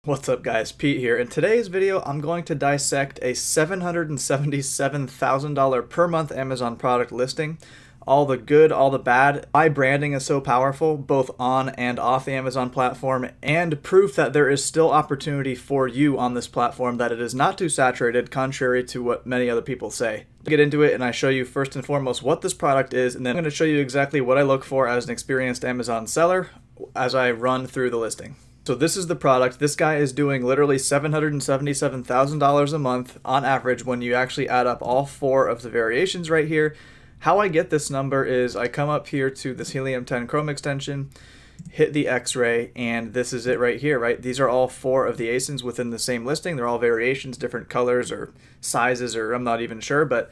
What's up guys, Pete here. In today's video, I'm going to dissect a $777,000 per month Amazon product listing. All the good, all the bad. Why branding is so powerful, both on and off the Amazon platform, and proof that there is still opportunity for you on this platform, that it is not too saturated, contrary to what many other people say. I get into it and I show you first and foremost what this product is, and then I'm going to show you exactly what I look for as an experienced Amazon seller as I run through the listing. So this is the product. This guy is doing literally $777,000 a month on average when you actually add up all four of the variations right here. How I get this number is I come up here to this Helium 10 Chrome extension, hit the X-ray, and this is it right here, right? These are all four of the ASINs within the same listing. They're all variations, different colors or sizes, or I'm not even sure, but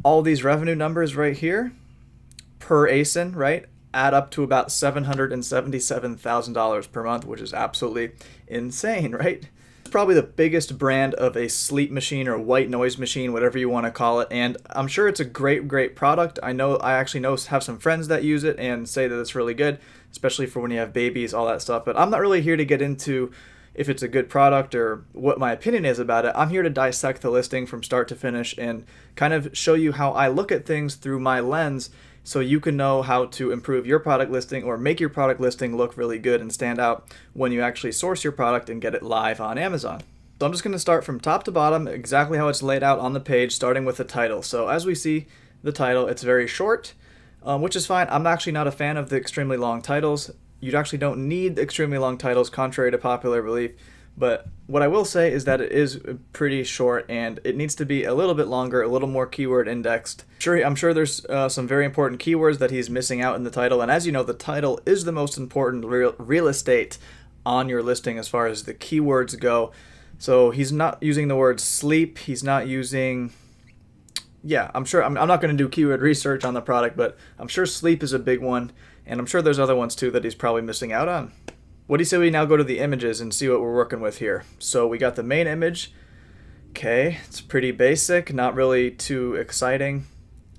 all these revenue numbers right here per ASIN, right, add up to about $777,000 per month, which is absolutely insane, right? It's probably the biggest brand of a sleep machine or white noise machine, whatever you want to call it, and I'm sure it's a great product. I actually have some friends that use it and say that it's really good, especially for when you have babies, all that stuff, but I'm not really here to get into if it's a good product or what my opinion is about it. I'm here to dissect the listing from start to finish and kind of show you how I look at things through my lens, so you can know how to improve your product listing or make your product listing look really good and stand out when you actually source your product and get it live on Amazon. So I'm just going to start from top to bottom, exactly how it's laid out on the page, starting with the title. So as we see the title, it's very short, which is fine. I'm actually not a fan of the extremely long titles. You actually don't need extremely long titles, contrary to popular belief. But what I will say is that it is pretty short and it needs to be a little bit longer, a little more keyword indexed. I'm sure there's some very important keywords that he's missing out in the title. And as you know, the title is the most important real estate on your listing as far as the keywords go. So he's not using the word sleep. He's not using, I'm sure, I'm not going to do keyword research on the product, but I'm sure sleep is a big one. And I'm sure there's other ones too that he's probably missing out on. What do you say we now go to the images and see what we're working with here? So we got the main image. Okay, it's pretty basic, not really too exciting.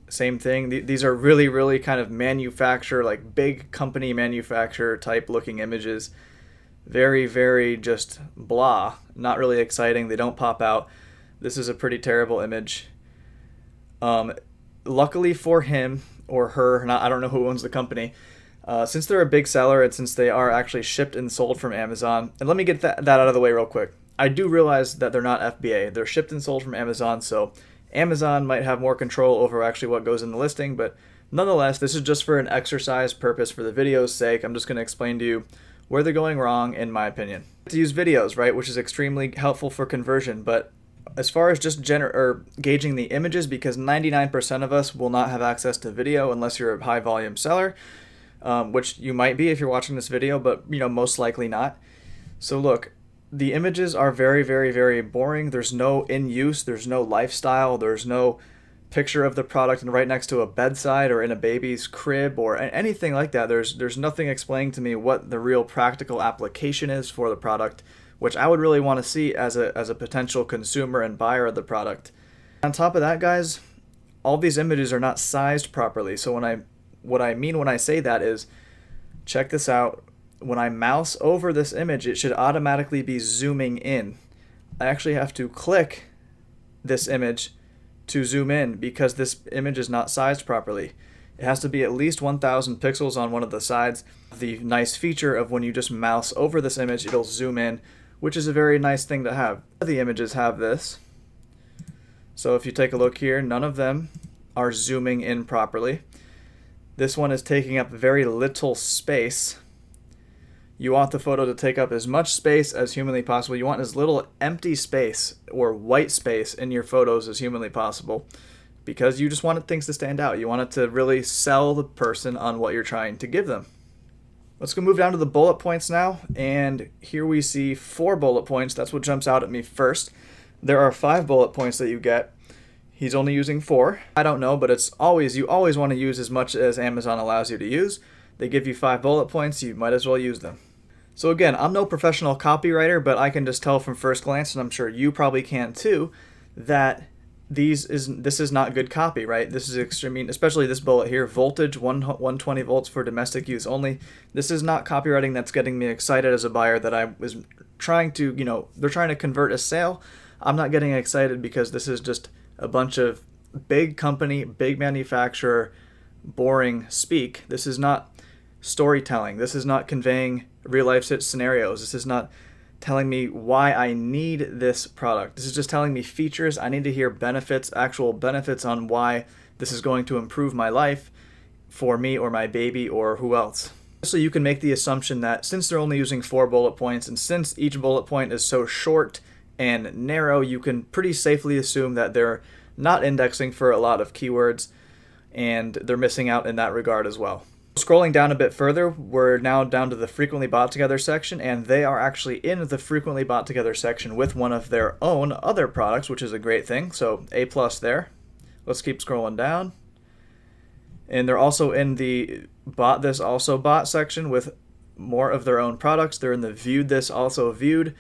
Same thing. These are really kind of manufacturer, like big company manufacturer type looking images. Very just blah. Not really exciting. They don't pop out. This is a pretty terrible image. Luckily for him or her, I don't know who owns the company, since they're a big seller and since they are actually shipped and sold from Amazon, and let me get that out of the way real quick. I do realize that they're not FBA. They're shipped and sold from Amazon, so Amazon might have more control over actually what goes in the listing, but nonetheless, this is just for an exercise purpose for the video's sake. I'm just going to explain to you where they're going wrong, in my opinion. To use videos, right, which is extremely helpful for conversion, but as far as just gauging the images, because 99% of us will not have access to video unless you're a high volume seller, which you might be if you're watching this video, but most likely not. So look, the images are very boring. There's no in use, there's no lifestyle, there's no picture of the product and right next to a bedside or in a baby's crib or anything like that. There's nothing explaining to me what the real practical application is for the product, which I would really want to see as a potential consumer and buyer of the product. On top of that, guys, all these images are not sized properly. So what I mean when I say that is, check this out. When I mouse over this image, it should automatically be zooming in. I actually have to click this image to zoom in because this image is not sized properly. It has to be at least 1,000 pixels on one of the sides. The nice feature of when you just mouse over this image, it'll zoom in, which is a very nice thing to have. The images have this. So if you take a look here, none of them are zooming in properly. This one is taking up very little space. You want the photo to take up as much space as humanly possible. You want as little empty space or white space in your photos as humanly possible, because you just wanted things to stand out. You want it to really sell the person on what you're trying to give them. Let's go move down to the bullet points now, and here we see 4 bullet points. That's what jumps out at me first. There are 5 bullet points that you get. He's only using 4. I don't know, but you always want to use as much as Amazon allows you to use. They give you 5 bullet points, you might as well use them. So again, I'm no professional copywriter, but I can just tell from first glance, and I'm sure you probably can too, that this is not good copy, right? This is extreme, especially this bullet here, voltage 120 volts for domestic use only. This is not copywriting that's getting me excited as a buyer that I was trying to, they're trying to convert a sale, I'm not getting excited because this is just a bunch of big company, big manufacturer, boring speak. This is not storytelling. This is not conveying real life scenarios. This is not telling me why I need this product. This is just telling me features. I need to hear benefits, actual benefits on why this is going to improve my life for me or my baby or who else. So you can make the assumption that since they're only using 4 bullet points and since each bullet point is so short and narrow, you can pretty safely assume that they're not indexing for a lot of keywords and they're missing out in that regard as well. Scrolling down a bit further, we're now down to the frequently bought together section, and they are actually in the frequently bought together section with one of their own other products, which is a great thing. So A+ there. Let's keep scrolling down. And they're also in the bought this also bought section with more of their own products. They're in the viewed this also viewed,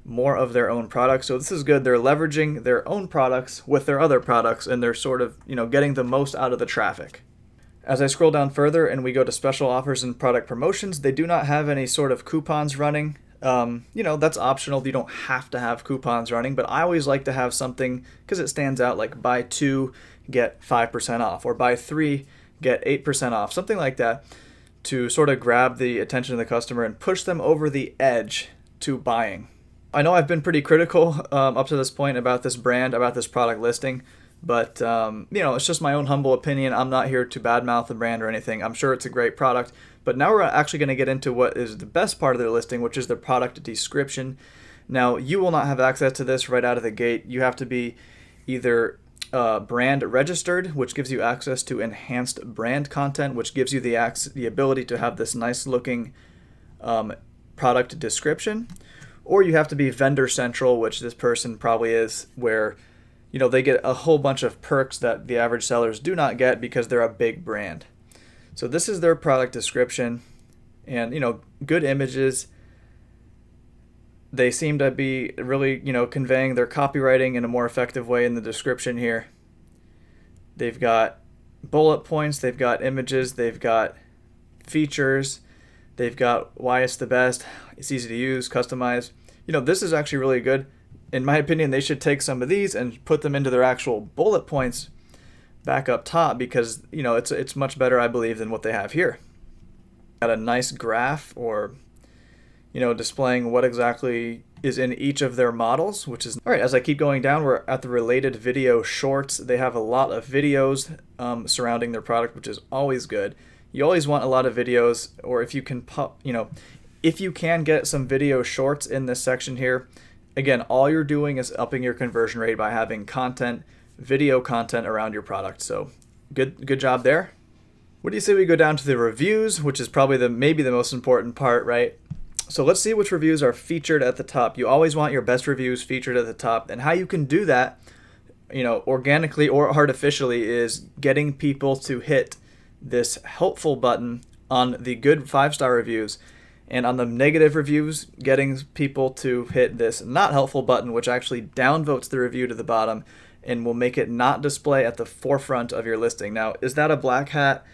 more of their own products. So this is good. They're leveraging their own products with their other products, and they're sort of, getting the most out of the traffic. As I scroll down further and we go to special offers and product promotions, they do not have any sort of coupons running. That's optional. You don't have to have coupons running, but I always like to have something because it stands out, like buy 2, get 5% off, or buy 3, get 8% off, something like that, to sort of grab the attention of the customer and push them over the edge to buying. I know I've been pretty critical up to this point about this brand, about this product listing, but it's just my own humble opinion. I'm not here to badmouth the brand or anything. I'm sure it's a great product, but now we're actually going to get into what is the best part of their listing, which is the product description. Now, you will not have access to this right out of the gate. You have to be either brand registered, which gives you access to enhanced brand content, which gives you the ability to have this nice looking product description, or you have to be vendor central, which this person probably is, where they get a whole bunch of perks that the average sellers do not get because they're a big brand. So this is their product description, and good images. They seem to be really, conveying their copywriting in a more effective way in the description here. They've got bullet points, they've got images, they've got features, they've got why it's the best, it's easy to use, customize. This is actually really good. In my opinion, they should take some of these and put them into their actual bullet points back up top because, it's much better, I believe, than what they have here. Got a nice graph or displaying what exactly is in each of their models, which is all right. As I keep going down, we're at the related video shorts. They have a lot of videos surrounding their product, which is always good. You always want a lot of videos, or if you can if you can get some video shorts in this section here, again, all you're doing is upping your conversion rate by having video content around your product. So good job there. What do you say we go down to the reviews, which is probably maybe the most important part, right? So let's see which reviews are featured at the top. You always want your best reviews featured at the top, and how you can do that, organically or artificially, is getting people to hit this helpful button on the good 5-star reviews, and on the negative reviews, getting people to hit this not helpful button, which actually downvotes the review to the bottom and will make it not display at the forefront of your listing. Now, is that a black hat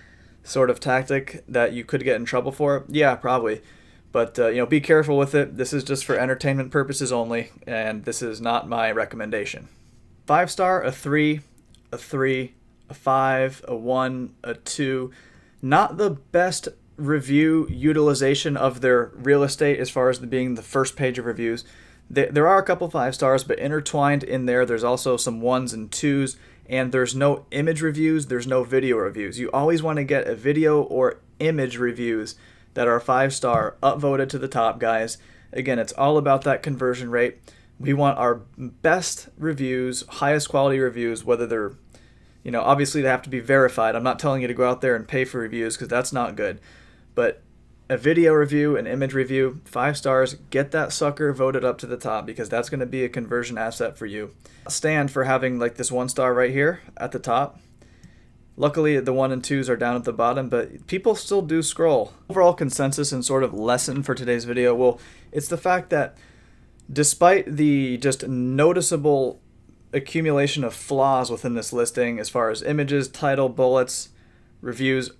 sort of tactic that you could get in trouble for? Yeah, probably. But, be careful with it. This is just for entertainment purposes only, and this is not my recommendation. 5-star, a 3, a 3, a 5, a 1, a 2. Not the best review utilization of their real estate as far as being the first page of reviews. There are a couple 5 stars, but intertwined in there's also some 1s and 2s, and there's no image reviews, there's no video reviews. You always want to get a video or image reviews that are 5-star, upvoted to the top, guys. Again, it's all about that conversion rate. We want our best reviews, highest quality reviews, whether they're, obviously they have to be verified. I'm not telling you to go out there and pay for reviews because that's not good. But a video review, an image review, 5 stars, get that sucker voted up to the top because that's going to be a conversion asset for you. Stand for having like this 1 star right here at the top. Luckily, the 1 and 2s are down at the bottom, but people still do scroll. Overall consensus and sort of lesson for today's video, well, it's the fact that despite the just noticeable accumulation of flaws within this listing as far as images, title, bullets, reviews,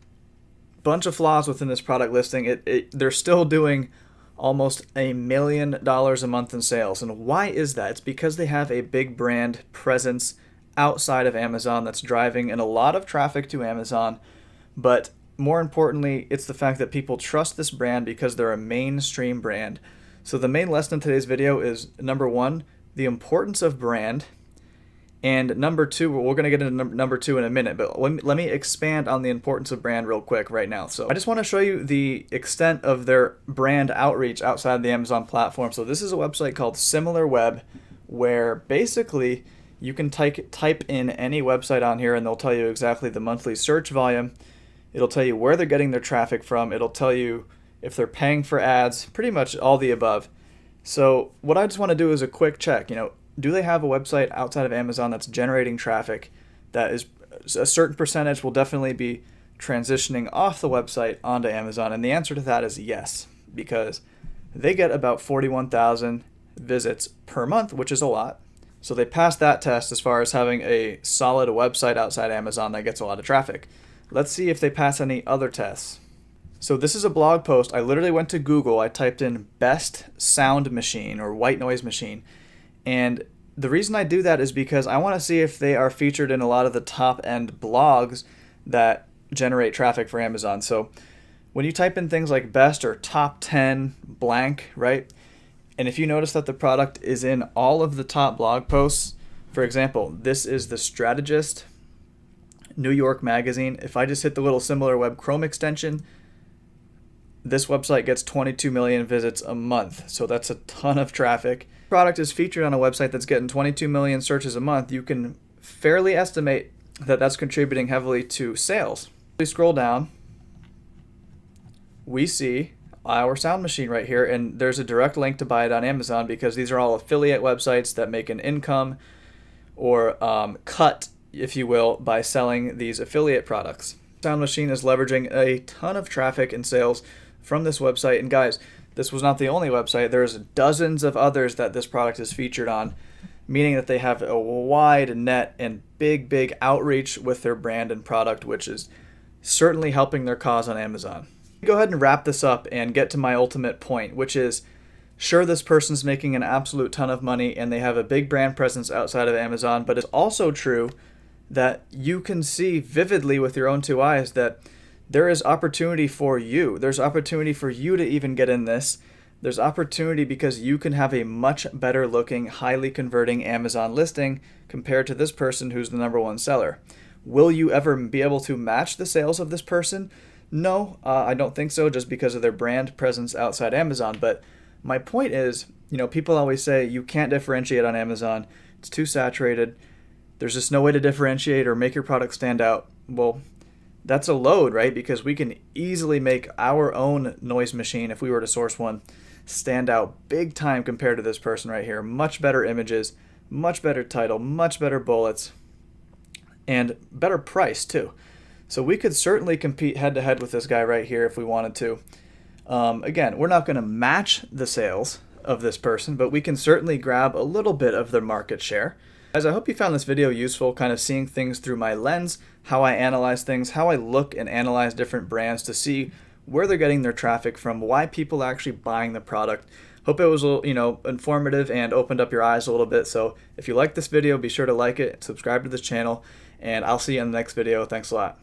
bunch of flaws within this product listing, they're still doing almost $1 million a month in sales. And why is that? It's because they have a big brand presence outside of Amazon that's driving in a lot of traffic to Amazon. But more importantly, it's the fact that people trust this brand because they're a mainstream brand. So the main lesson in today's video is, number one, the importance of brand. And number two, we're going to get into number two in a minute, but let me expand on the importance of brand real quick right now. So I just want to show you the extent of their brand outreach outside of the Amazon platform. So this is a website called SimilarWeb, where basically you can type in any website on here and they'll tell you exactly the monthly search volume. It'll tell you where they're getting their traffic from. It'll tell you if they're paying for ads, pretty much all the above. So what I just want to do is a quick check. Do they have a website outside of Amazon that's generating traffic that is a certain percentage will definitely be transitioning off the website onto Amazon? And the answer to that is yes, because they get about 41,000 visits per month, which is a lot. So they passed that test as far as having a solid website outside Amazon that gets a lot of traffic. Let's see if they pass any other tests. So this is a blog post. I literally went to Google. I typed in best sound machine or white noise machine. And the reason I do that is because I want to see if they are featured in a lot of the top end blogs that generate traffic for Amazon. So when you type in things like best or top 10 blank, right? And if you notice that the product is in all of the top blog posts, for example, this is The Strategist, New York Magazine. If I just hit the little SimilarWeb Chrome extension, this website gets 22 million visits a month. So that's a ton of traffic. Product is featured on a website that's getting 22 million searches a month. You can fairly estimate that that's contributing heavily to sales. We scroll down, we see our sound machine right here, and there's a direct link to buy it on Amazon because these are all affiliate websites that make an income or cut, if you will, by selling these affiliate products. Sound machine is leveraging a ton of traffic and sales from this website. And guys, this was not the only website. There's dozens of others that this product is featured on, meaning that they have a wide net and big outreach with their brand and product, which is certainly helping their cause on Amazon. Go ahead and wrap this up and get to my ultimate point, which is, sure, this person's making an absolute ton of money and they have a big brand presence outside of Amazon, but it's also true that you can see vividly with your own two eyes that there is opportunity for you. There's opportunity for you to even get in this. There's opportunity because you can have a much better looking, highly converting Amazon listing compared to this person who's the number one seller. Will you ever be able to match the sales of this person? No, I don't think so, just because of their brand presence outside Amazon. But my point is, people always say you can't differentiate on Amazon. It's too saturated. There's just no way to differentiate or make your product stand out. Well, that's a load, right? Because we can easily make our own noise machine, if we were to source one, stand out big time compared to this person right here. Much better images, much better title, much better bullets, and better price too. So we could certainly compete head to head with this guy right here if we wanted to. Again, we're not going to match the sales of this person, but we can certainly grab a little bit of their market share. Guys, I hope you found this video useful, kind of seeing things through my lens, how I analyze things, how I look and analyze different brands to see where they're getting their traffic from, why people are actually buying the product. Hope it was informative and opened up your eyes a little bit. So if you like this video, be sure to like it, subscribe to this channel, and I'll see you in the next video. Thanks a lot.